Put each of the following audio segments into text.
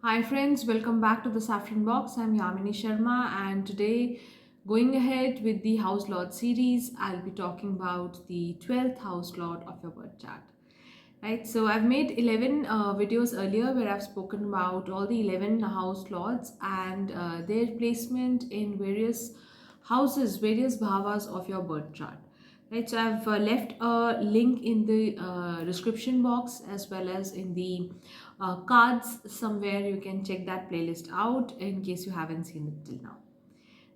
Hi friends, welcome back to the Saffron Box. I'm Yamini Sharma and today going ahead with the House Lord series, I'll be talking about the 12th House Lord of your birth chart. Right, so I've made 11 videos earlier where I've spoken about all the 11 House Lords and their placement in various houses, various bhavas of your birth chart. Right, so I've left a link in the description box as well as in the cards somewhere. You can check that playlist out in case you haven't seen it till now.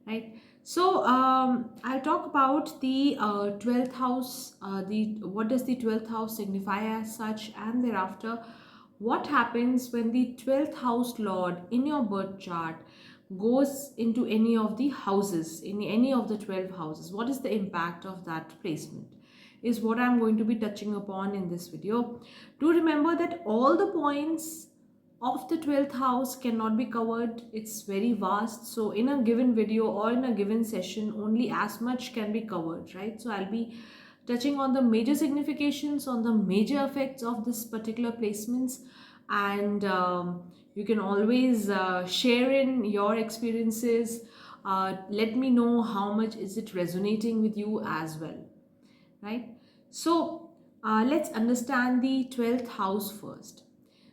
Right. So I'll talk about the 12th house. The what does the 12th house signify as such, and thereafter, what happens when the 12th house lord in your birth chart goes into any of the houses, in any of the 12 houses. What is the impact of that placement? Is what I'm going to be touching upon in this video. Do remember that all the points of the 12th house cannot be covered. It's very vast, so in a given video or in a given session only as much can be covered, right? So I'll be touching on the major significations, on the major effects of this particular placements, and you can always share in your experiences. Let me know how much is it resonating with you as well, right? So let's understand the 12th house first.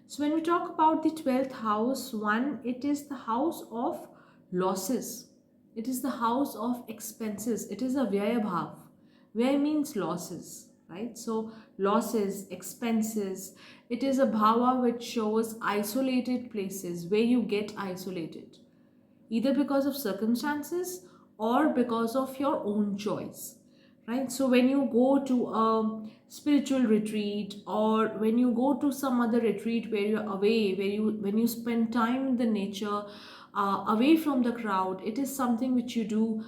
So when we talk about the 12th house, one, it is the house of losses. It is the house of expenses. It is a Vyaya Bhav. Vyaya means losses, right? So losses, expenses. It is a bhava which shows isolated places where you get isolated, either because of circumstances or because of your own choice, right? So when you go to a spiritual retreat or when you go to some other retreat where you're away, where you when you spend time in the nature, away from the crowd, it is something which you do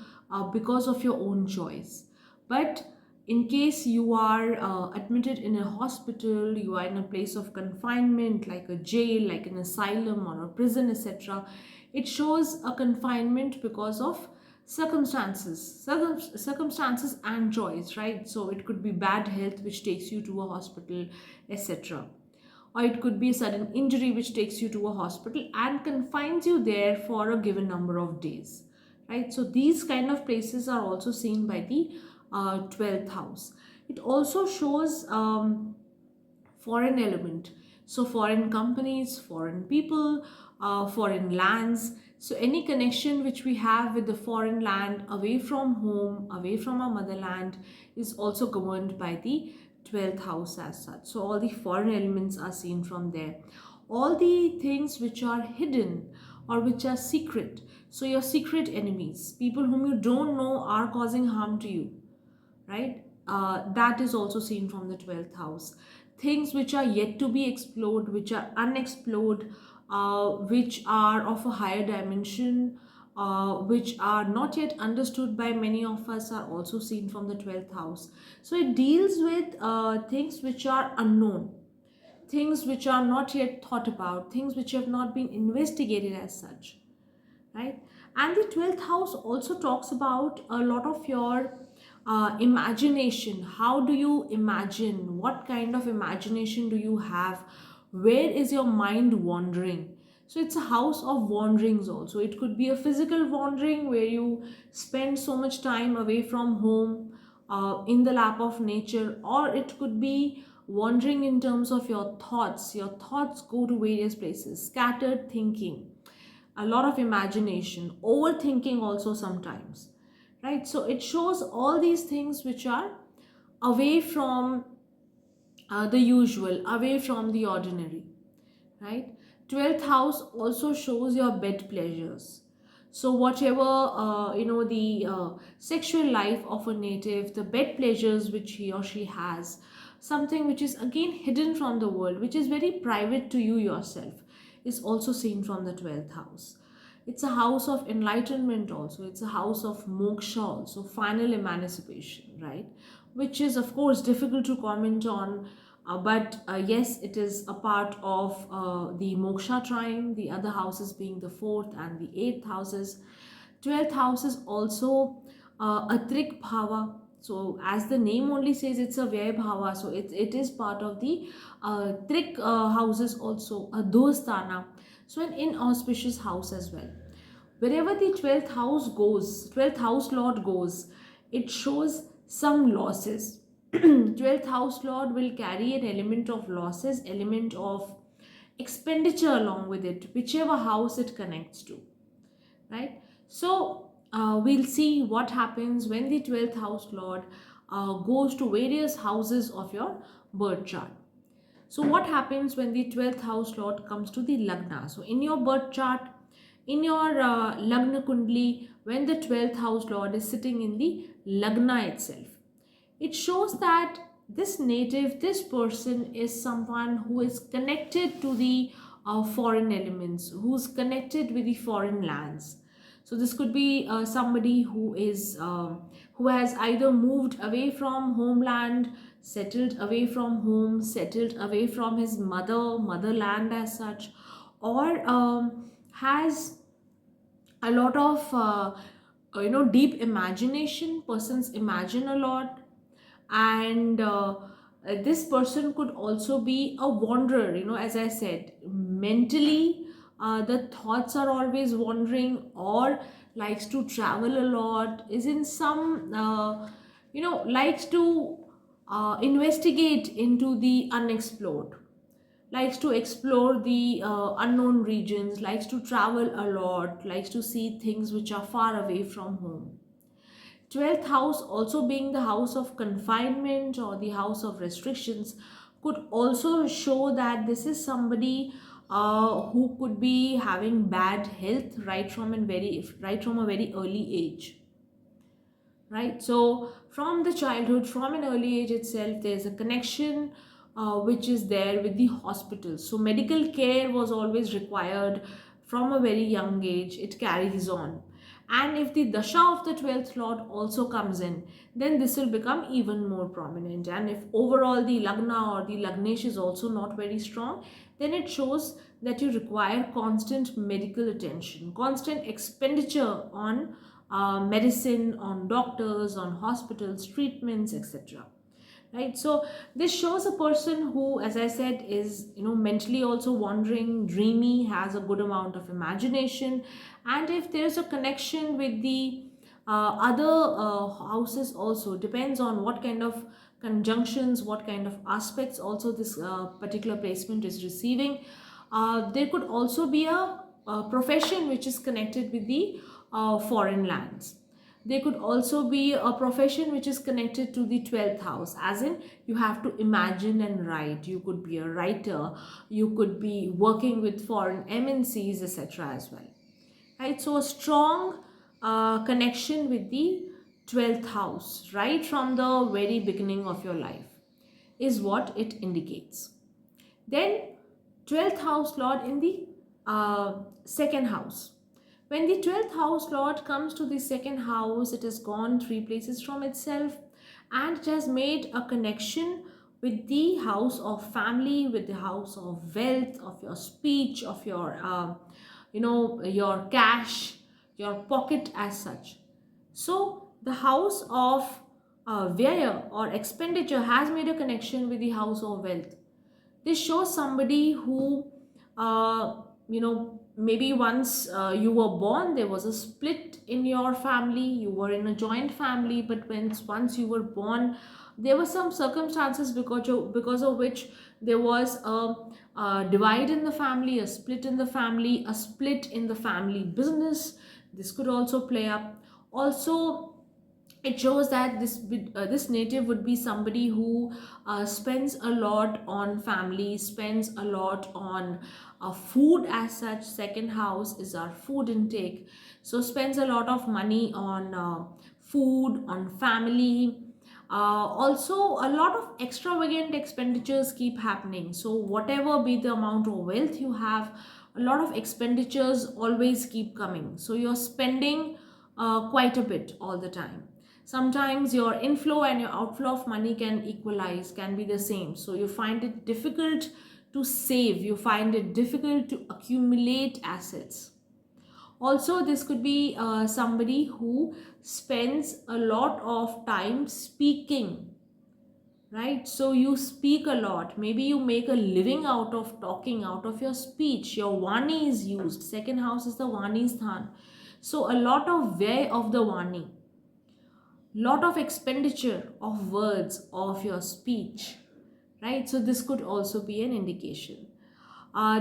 because of your own choice. But in case you are admitted in a hospital, you are in a place of confinement like a jail, like an asylum or a prison, etc., it shows a confinement because of circumstances and choice, right? So it could be bad health which takes you to a hospital, etc., or it could be a sudden injury which takes you to a hospital and confines you there for a given number of days, right? So these kind of places are also seen by the 12th house. It also shows foreign element, so foreign companies, foreign people, foreign lands. So any connection which we have with the foreign land, away from home, away from our motherland, is also governed by the 12th house as such. So all the foreign elements are seen from there. All the things which are hidden or which are secret, so your secret enemies, people whom you don't know are causing harm to you, right? That is also seen from the 12th house. Things which are yet to be explored, which are unexplored, which are of a higher dimension, which are not yet understood by many of us, are also seen from the 12th house. So it deals with things which are unknown, things which are not yet thought about, things which have not been investigated as such, right? And the 12th house also talks about a lot of your imagination. How do you imagine? What kind of imagination do you have? Where is your mind wandering? So it's a house of wanderings also. It could be a physical wandering where you spend so much time away from home, in the lap of nature, or it could be wandering in terms of your thoughts. Your thoughts go to various places, scattered thinking, a lot of imagination, overthinking also sometimes, right? So it shows all these things which are away from the usual, away from the ordinary, right? 12th house also shows your bed pleasures. So whatever the sexual life of a native, the bed pleasures which he or she has, something which is again hidden from the world, which is very private to you yourself, is also seen from the 12th house. It's a house of enlightenment also. It's a house of moksha also, final emancipation, right? Which is of course difficult to comment on, but yes, it is a part of the moksha trine, the other houses being the fourth and the eighth houses. 12th house is also a trik bhava. So as the name only says, it's a Vyaya bhava. So it is part of the trik houses also, a dostana. So an inauspicious house as well. Wherever the 12th house goes, 12th house lord goes, it shows some losses. 12th house lord will carry an element of losses, element of expenditure along with it, whichever house it connects to, right? So we'll see what happens when the 12th house lord goes to various houses of your birth chart. So what happens when the 12th house lord comes to the lagna? So in your birth chart, in your lagna kundli, when the 12th house lord is sitting in the lagna itself, it shows that this native, this person is someone who is connected to the foreign elements, who's connected with the foreign lands. So this could be somebody who has either moved away from homeland, settled away from home, settled away from his motherland as such, or has a lot of deep imagination. Persons imagine a lot, and this person could also be a wanderer. As I said, mentally the thoughts are always wandering, or likes to travel a lot, is in some likes to investigate into the unexplored, likes to explore the unknown regions, likes to travel a lot, likes to see things which are far away from home. 12th house, also being the house of confinement or the house of restrictions, could also show that this is somebody who could be having bad health right from a very early age, right? So from the childhood, from an early age itself, there's a connection which is there with the hospital. So medical care was always required from a very young age. It carries on, and if the dasha of the 12th lord also comes in, then this will become even more prominent. And if overall the lagna or the lagnesh is also not very strong, then it shows that you require constant medical attention, constant expenditure on medicine, on doctors, on hospitals, treatments, etc. Right? So this shows a person who, as I said, is mentally also wandering, dreamy, has a good amount of imagination. And if there's a connection with the other houses, also depends on what kind of conjunctions, what kind of aspects also this particular placement is receiving. There could also be a profession which is connected with the foreign lands. There could also be a profession which is connected to the 12th house, as in you have to imagine and write. You could be a writer, you could be working with foreign MNCs, etc. as well. Right? So a strong connection with the 12th house right from the very beginning of your life is what it indicates. Then 12th house lord in the second house. When the 12th house lord comes to the second house, it has gone three places from itself, and it has made a connection with the house of family, with the house of wealth, of your speech, of your your cash, your pocket as such. So the house of Vyaya or expenditure has made a connection with the house of wealth. This shows somebody who maybe once you were born, there was a split in your family, you were in a joint family, but once you were born, there were some circumstances because of which there was a divide in the family, a split in the family, a split in the family business. This could also play up. Also, it shows that this native would be somebody who spends a lot on family, spends a lot on food as such. Second house is our food intake, so spends a lot of money on food, on family. Also, a lot of extravagant expenditures keep happening. So whatever be the amount of wealth you have, a lot of expenditures always keep coming, so you're spending quite a bit all the time. Sometimes your inflow and your outflow of money can equalize, can be the same. So you find it difficult to save, you find it difficult to accumulate assets. Also, this could be somebody who spends a lot of time speaking, right? So you speak a lot. Maybe you make a living out of talking, out of your speech. Your Vani is used. Second house is the Vani Sthan. So a lot of way of the Vani, lot of expenditure of words of your speech, right? So this could also be an indication.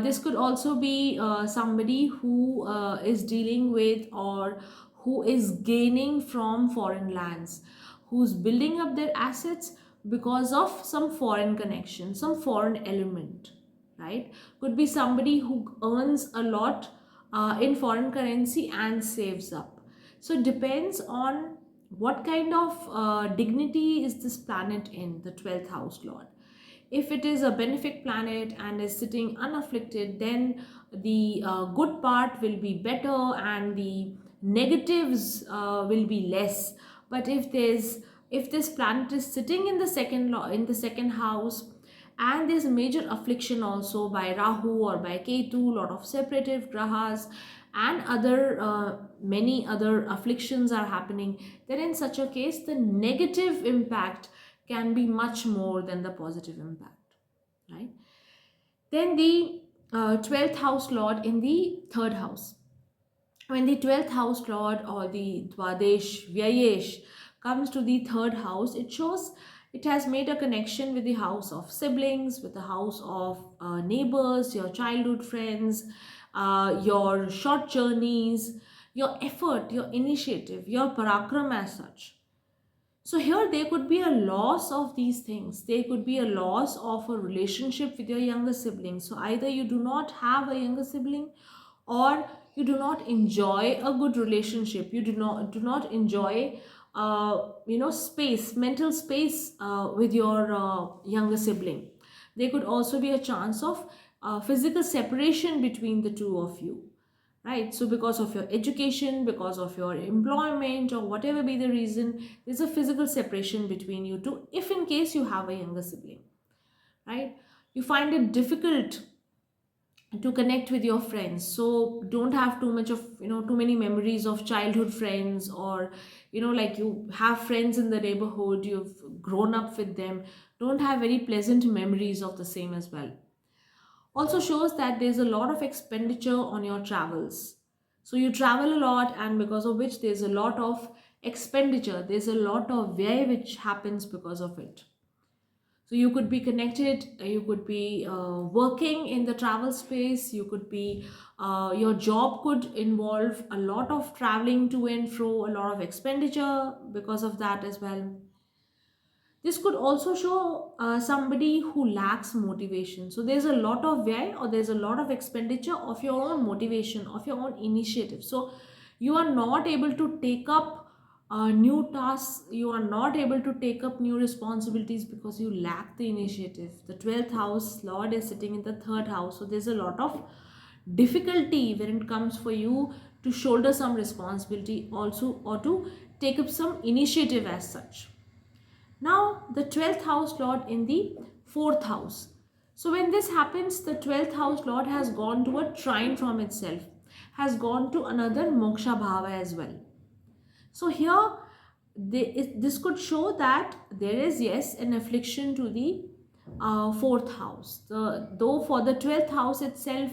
This could also be somebody who is dealing with or who is gaining from foreign lands, who's building up their assets because of some foreign connection, some foreign element, right? Could be somebody who earns a lot in foreign currency and saves up. So it depends on what kind of dignity is this planet in, the 12th house lord. If it is a benefic planet and is sitting unafflicted, then the good part will be better and the negatives will be less. But if this planet is sitting in the in the second house, and there's a major affliction also by Rahu or by Ketu, lot of separative grahas and other many other afflictions are happening, then in such a case the negative impact can be much more than the positive impact, right? Then the 12th house lord in the third house. When the 12th house lord or the Dwadesh Vyayesh comes to the third house, it shows it has made a connection with the house of siblings, with the house of neighbors, your childhood friends, your short journeys, your effort, your initiative, your parakram as such. So here there could be a loss of these things. There could be a loss of a relationship with your younger sibling. So either you do not have a younger sibling, or you do not enjoy a good relationship. You do not enjoy space, mental space with your younger sibling. There could also be a chance of physical separation between the two of you, right? So because of your education, because of your employment, or whatever be the reason, there's a physical separation between you two if in case you have a younger sibling, right? You find it difficult to connect with your friends, so don't have too much of too many memories of childhood friends, or like you have friends in the neighborhood, you've grown up with them, don't have very pleasant memories of the same as well. Also shows that there's a lot of expenditure on your travels. So you travel a lot, and because of which there's a lot of expenditure, there's a lot of way which happens because of it. So you could be connected, you could be working in the travel space, you could be, your job could involve a lot of traveling to and fro, a lot of expenditure because of that as well. This could also show somebody who lacks motivation. So there's a lot of way, or there's a lot of expenditure of your own motivation, of your own initiative. So you are not able to take up new tasks, you are not able to take up new responsibilities because you lack the initiative. The 12th house Lord is sitting in the third house. So there's a lot of difficulty when it comes for you to shoulder some responsibility also, or to take up some initiative as such. Now, the 12th house lord in the 4th house. So, when this happens, the 12th house lord has gone to a trine from itself, has gone to another moksha bhava as well. So, here this could show that there is, yes, an affliction to the 4th house. Though for the 12th house itself,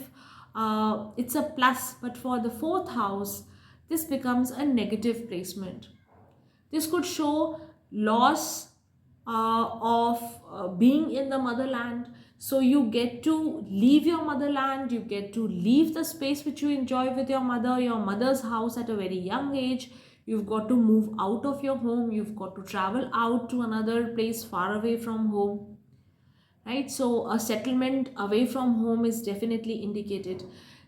it's a plus, but for the 4th house, this becomes a negative placement. This could show loss of being in the motherland. So you get to leave your motherland, you get to leave the space which you enjoy with your mother's house at a very young age. You've got to move out of your home, you've got to travel out to another place far away from home, right? So a settlement away from home is definitely indicated.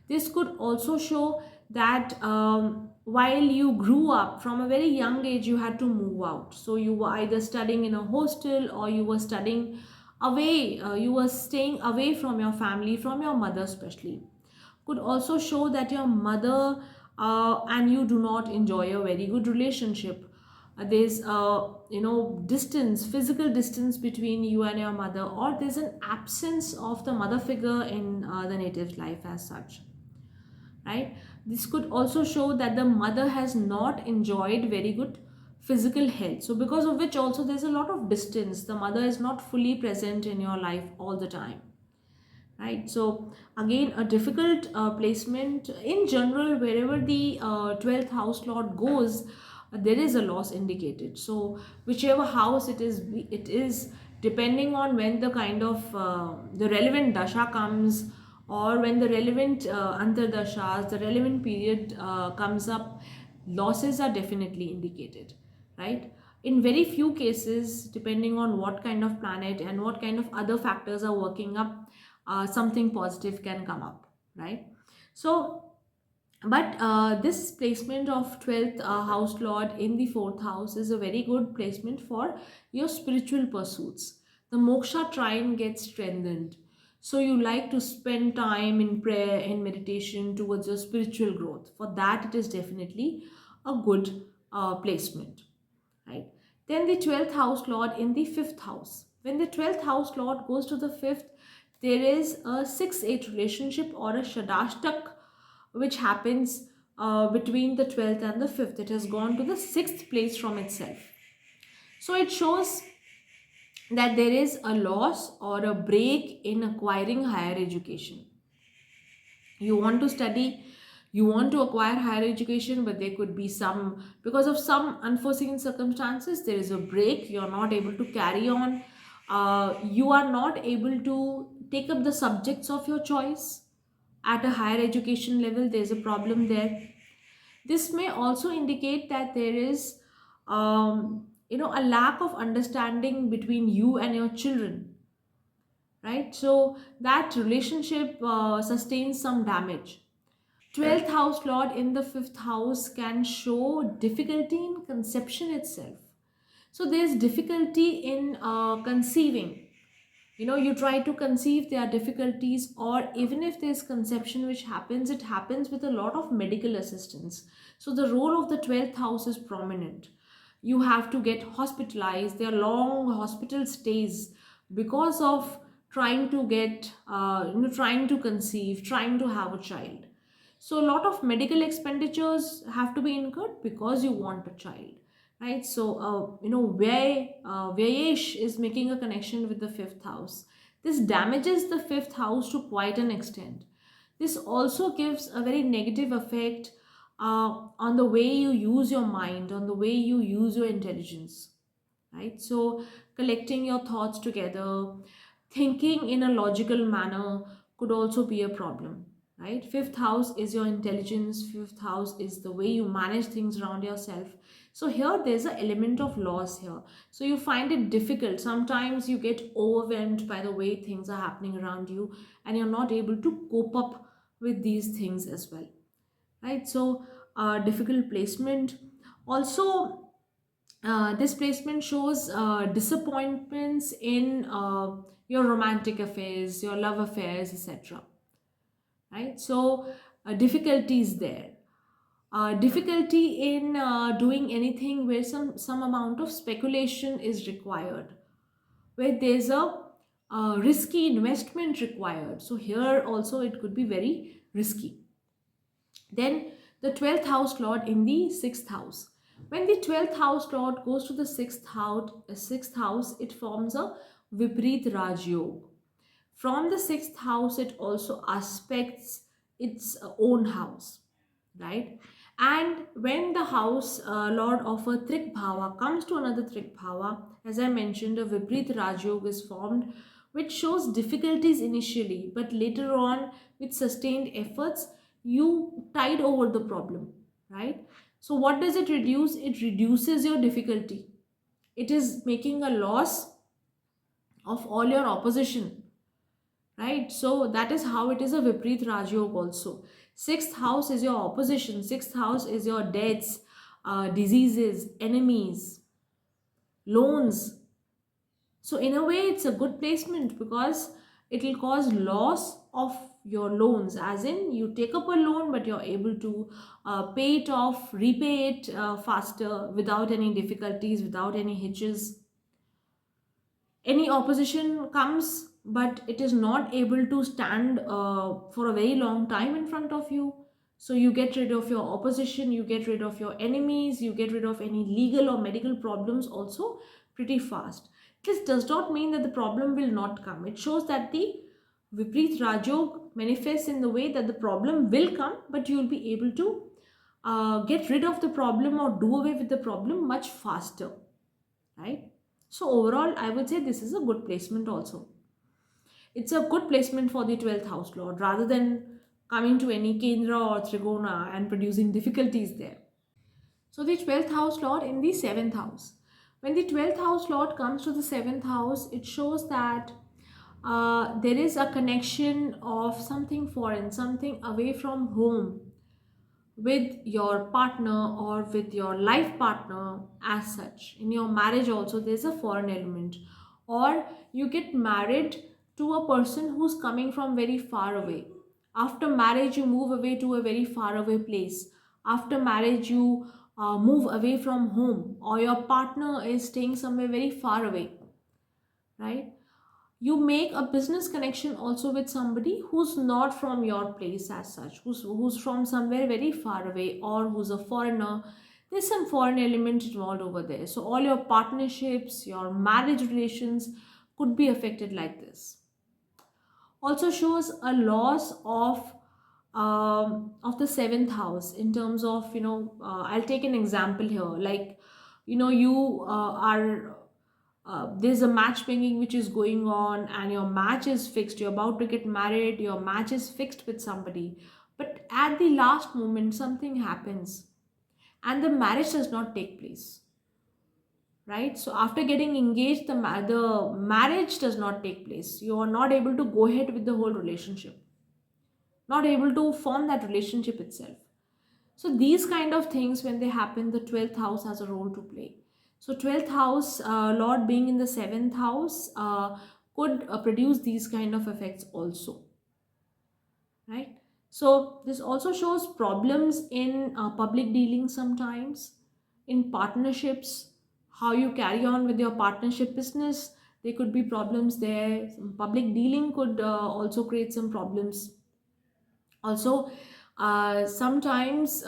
This could also show that while you grew up from a very young age, you had to move out. So you were either studying in a hostel, or you were studying away, you were staying away from your family, from your mother especially. Could also show that your mother and you do not enjoy a very good relationship. There's distance, physical distance between you and your mother, or there's an absence of the mother figure in the native life as such, right? This could also show that the mother has not enjoyed very good physical health. So because of which also there's a lot of distance. The mother is not fully present in your life all the time, right? So again, a difficult placement in general. Wherever the 12th house lord goes, there is a loss indicated. So whichever house it is depending on when the kind of the relevant dasha comes, or when the relevant antardashas, the relevant period comes up, losses are definitely indicated, right? In very few cases, depending on what kind of planet and what kind of other factors are working up, something positive can come up, right? So but this placement of 12th house lord in the 4th house is a very good placement for your spiritual pursuits. The moksha trine gets strengthened, so you like to spend time in prayer and meditation towards your spiritual growth. For that, it is definitely a good placement, right? Then the 12th house lord in the 5th house. When the 12th house lord goes to the 5th, there is a 6-8 relationship or a shadashtak which happens between the 12th and the 5th. It has gone to the 6th place from itself. So it shows that there is a loss or a break in acquiring higher education. You want to study, you want to acquire higher education, but there could be some, because of some unforeseen circumstances, there is a break. You are not able to carry on. You are not able to take up the subjects of your choice at a higher education level. There's a problem there. This may also indicate that there is a lack of understanding between you and your children, right? So that relationship sustains some damage. 12th house lord in the 5th house can show difficulty in conception itself. So there's difficulty in conceiving. You try to conceive, there are difficulties, or even if there's conception which happens, it happens with a lot of medical assistance. So the role of the 12th house is prominent. You have to get hospitalized, there are long hospital stays because of trying to get trying to conceive, trying to have a child. So a lot of medical expenditures have to be incurred because you want a child, right? So Vyayesh is making a connection with the 5th house. This damages the 5th house to quite an extent. This also gives a very negative effect on the way you use your mind, on the way you use your intelligence, right? So collecting your thoughts together, thinking in a logical manner could also be a problem, right? 5th house is your intelligence, 5th house is the way you manage things around yourself. So here there's an element of loss here. So you find it difficult. Sometimes you get overwhelmed by the way things are happening around you, and you're not able to cope up with these things as well, right? So difficult placement. Also, this placement shows disappointments in your romantic affairs, your love affairs, etc. Right? So, difficulties there. Difficulty in doing anything where some amount of speculation is required, where there's a risky investment required. So here also it could be very risky. Then the 12th house lord in the 6th house. When the 12th house lord goes to the 6th house, it forms a Viprit Raj Yog. From the 6th house, it also aspects its own house, right? And when the house lord of a Trik Bhava comes to another Trik Bhava, as I mentioned, a Viprit Rajyog is formed, which shows difficulties initially, but later on, with sustained efforts, you tide over the problem, right? So, what does it reduce? It reduces your difficulty. It is making a loss of all your opposition, right? So that is how it is a Viprit Rajyog also. 6th house is your opposition, 6th house is your debts, diseases, enemies, loans. So in a way, it's a good placement because it will cause loss of your loans, as in you take up a loan but you're able to pay it off, repay it faster without any difficulties, without any hitches. Any opposition comes but it is not able to stand for a very long time in front of you, So you get rid of your opposition, you get rid of your enemies, you get rid of any legal or medical problems also pretty fast. This does not mean that the problem will not come. It shows that the Vipreet Rajog manifests in the way that the problem will come, but you will be able to get rid of the problem or do away with the problem much faster, right? So overall, I would say this is a good placement also. It's a good placement for the 12th house lord rather than coming to any Kendra or Trigona and producing difficulties there. So the 12th house lord in the 7th house. When the 12th house lord comes to the 7th house, it shows that there is a connection of something foreign, something away from home with your partner or with your life partner as such. In your marriage also there's a foreign element, or you get married to a person who's coming from very far away. After marriage you move away to a very far away place. After marriage you move away from home, or your partner is staying somewhere very far away, right? You make a business connection also with somebody who's not from your place as such, who's from somewhere very far away, or who's a foreigner. There's some foreign element involved over there, so all your partnerships, your marriage relations could be affected like this. Also shows a loss of the seventh house in terms of, I'll take an example here, like, you are there's a matchmaking which is going on and your match is fixed, you're about to get married, your match is fixed with somebody, but at the last moment something happens and the marriage does not take place, right? So after getting engaged, the marriage does not take place, you are not able to go ahead with the whole relationship, not able to form that relationship itself. So these kind of things, when they happen, the 12th house has a role to play. So 12th house lord being in the 7th house could produce these kind of effects also, right? So this also shows problems in public dealings sometimes, in partnerships, how you carry on with your partnership business. There could be problems there. Some public dealing could also create some problems. Also, sometimes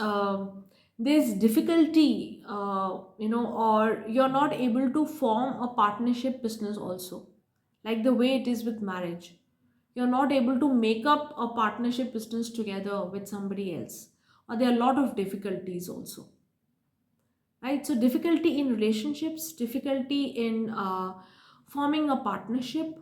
there's difficulty, or you're not able to form a partnership business also, like the way it is with marriage. You're not able to make up a partnership business together with somebody else, or there are a lot of difficulties also, right? So difficulty in relationships, difficulty in forming a partnership,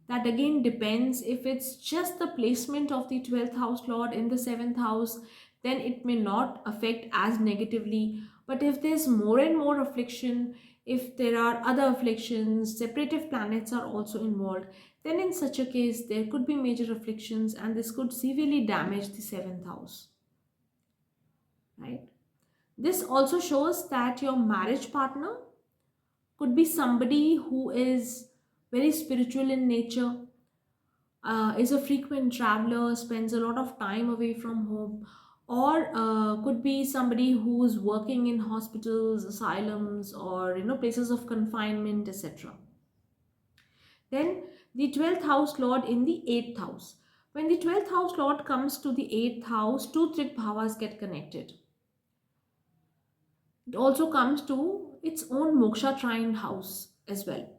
that again depends. If it's just the placement of the 12th house lord in the 7th house, then it may not affect as negatively. But if there's more and more affliction, if there are other afflictions, separative planets are also involved, then in such a case there could be major afflictions and this could severely damage the 7th house, right? This also shows that your marriage partner could be somebody who is very spiritual in nature, is a frequent traveler, spends a lot of time away from home, or could be somebody who's working in hospitals, asylums, or places of confinement, etc. Then the 12th house lord in the 8th house. When the 12th house lord comes to the 8th house, two trik bhavas get connected. It also comes to its own moksha trine house as well.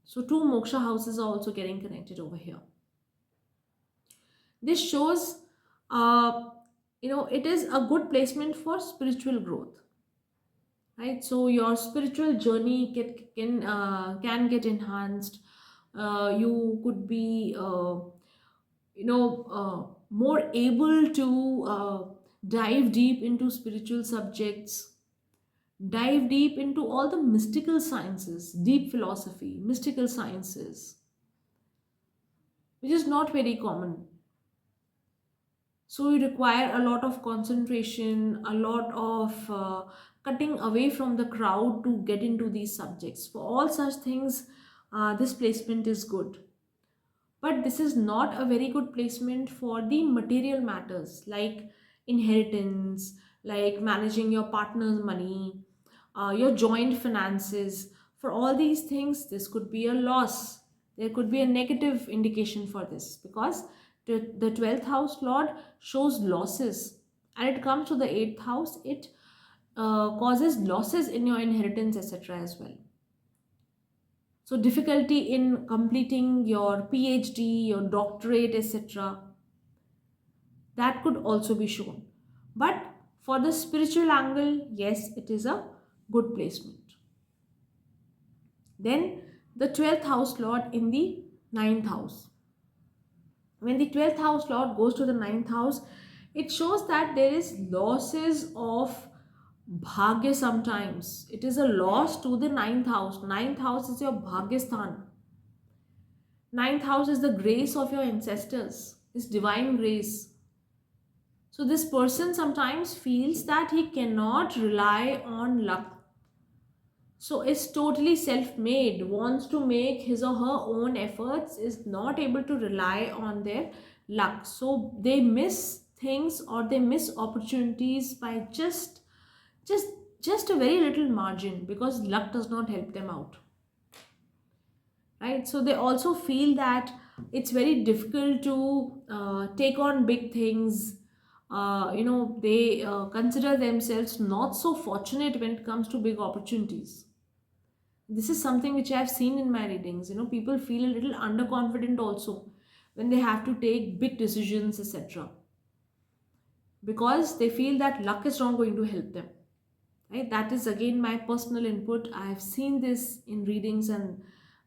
So two moksha houses are also getting connected over here. This shows, uh, it is a good placement for spiritual growth, right? So your spiritual journey can get enhanced. You could be, more able to dive deep into spiritual subjects, dive deep into all the mystical sciences, deep philosophy, mystical sciences, which is not very common. So you require a lot of concentration, a lot of cutting away from the crowd to get into these subjects. For all such things, this placement is good. But this is not a very good placement for the material matters like inheritance, like managing your partner's money, your joint finances. For all these things, this could be a loss. There could be a negative indication for this because the 12th house lord shows losses. and it comes to the 8th house, it causes losses in your inheritance, etc. as well. So difficulty in completing your PhD, your doctorate, etc., that could also be shown. But for the spiritual angle, yes, it is a good placement. Then the 12th house lord in the ninth house. When the 12th house lord goes to the ninth house, it shows that there is losses of bhagya sometimes. It is a loss to the ninth house. Ninth house is your bhagyasthan. Ninth house is the grace of your ancestors, is divine grace. So this person sometimes feels that he cannot rely on luck. So is totally self-made, wants to make his or her own efforts, is not able to rely on their luck. So they miss things or they miss opportunities by just just a very little margin because luck does not help them out. Right? So they also feel that it's very difficult to take on big things. They consider themselves not so fortunate when it comes to big opportunities. This is something which I have seen in my readings. People feel a little underconfident also when they have to take big decisions, etc., because they feel that luck is not going to help them. Right? That is again my personal input. I have seen this in readings, and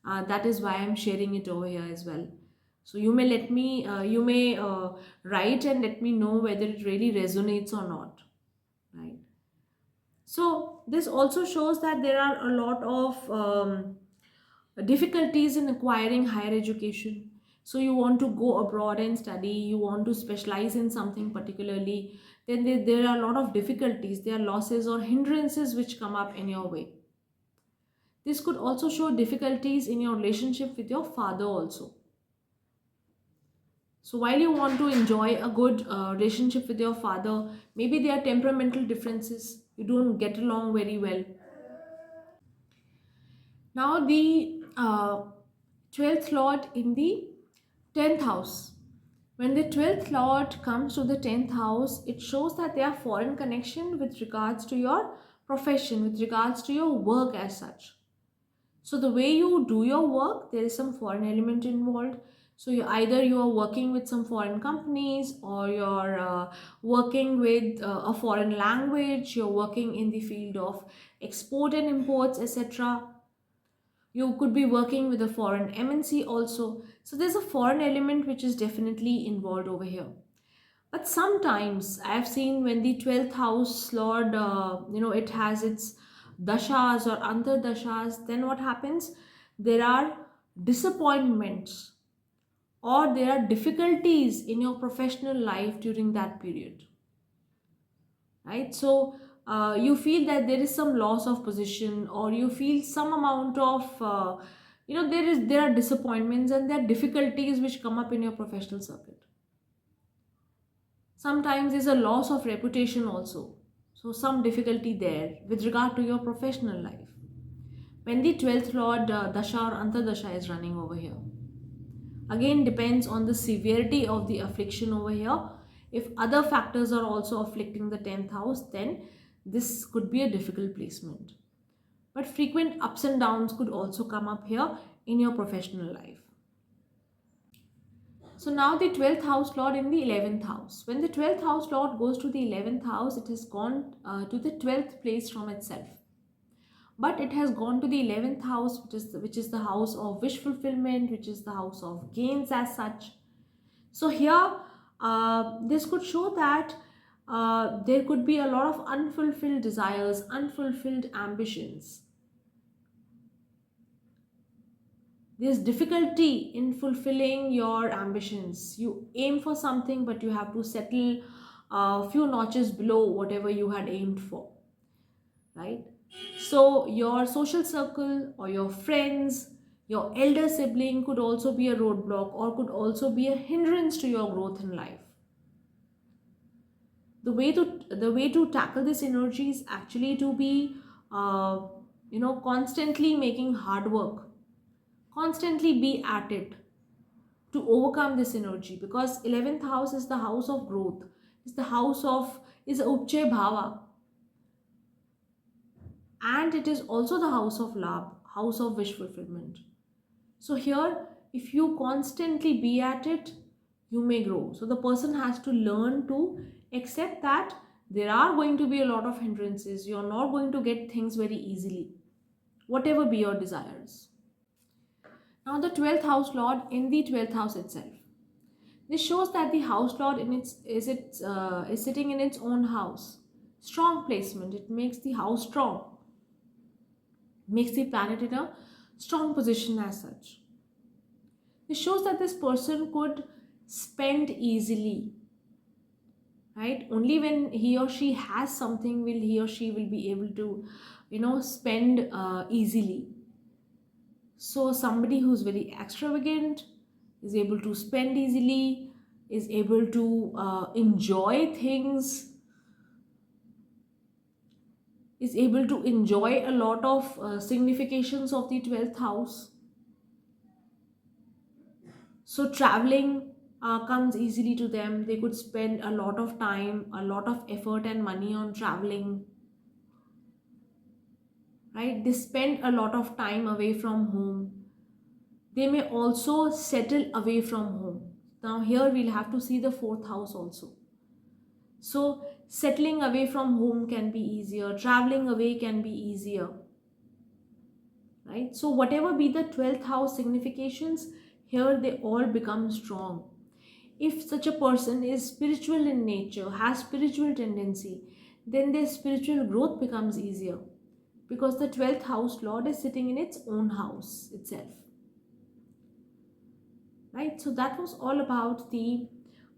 that is why I'm sharing it over here as well. So you may write and let me know whether it really resonates or not. Right? So this also shows that there are a lot of difficulties in acquiring higher education. So you want to go abroad and study, you want to specialize in something particularly, then there are a lot of difficulties, there are losses or hindrances which come up in your way. This could also show difficulties in your relationship with your father also. So while you want to enjoy a good relationship with your father, maybe there are temperamental differences, you don't get along very well. Now the 12th lord in the 10th house. When the 12th lord comes to the 10th house, it shows that there are foreign connection with regards to your profession, with regards to your work as such. So the way you do your work, there is some foreign element involved. So you are working with some foreign companies, or you're working with a foreign language, you're working in the field of export and imports, etc. You could be working with a foreign MNC also. So there's a foreign element which is definitely involved over here. But sometimes I have seen when the 12th house lord, it has its dashas or antardashas, then what happens? There are disappointments or there are difficulties in your professional life during that period. Right? So you feel that there is some loss of position, or you feel some amount of there are disappointments and there are difficulties which come up in your professional circuit. Sometimes there's a loss of reputation also, so some difficulty there with regard to your professional life when the 12th lord dasha or antardasha is running over here. Again, depends on the severity of the affliction over here. If other factors are also afflicting the 10th house, then this could be a difficult placement. But frequent ups and downs could also come up here in your professional life. So now the 12th house lord in the 11th house. When the 12th house lord goes to the 11th house, it has gone to the 12th place from itself. But it has gone to the 11th house, which is the house of wish fulfillment, which is the house of gains as such. So here, this could show that there could be a lot of unfulfilled desires, unfulfilled ambitions. There's difficulty in fulfilling your ambitions. You aim for something, but you have to settle a few notches below whatever you had aimed for, right? So your social circle or your friends, your elder sibling could also be a roadblock or could also be a hindrance to your growth in life. The way to tackle this energy is actually to be constantly making hard work, constantly be at it to overcome this energy, because 11th house is the house of growth, is the house of is Upche Bhava, and it is also the house of love, house of wish fulfillment. So here, if you constantly be at it, you may grow. So the person has to learn to accept that there are going to be a lot of hindrances. You're not going to get things very easily, whatever be your desires. Now the 12th house lord in the 12th house itself. This shows that the house lord is sitting in its own house. Strong placement. It makes the house strong, makes the planet in a strong position as such. This shows that this person could spend easily, right? Only when he or she has something will he or she will be able to, spend easily. So somebody who's very extravagant is able to spend easily, is able to enjoy things, is able to enjoy a lot of significations of the 12th house. So traveling comes easily to them. They could spend a lot of time, a lot of effort and money on traveling, right? They spend a lot of time away from home. They may also settle away from home. Now here we'll have to see the fourth house also. So settling away from home can be easier, traveling away can be easier, right? So whatever be the 12th house significations, here they all become strong. If such a person is spiritual in nature, has spiritual tendency, then their spiritual growth becomes easier, because the 12th house lord is sitting in its own house itself, right? So that was all about the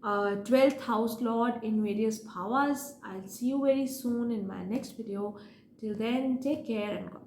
12th house lord in various bhavas. I'll see you very soon in my next video. Till then, take care and God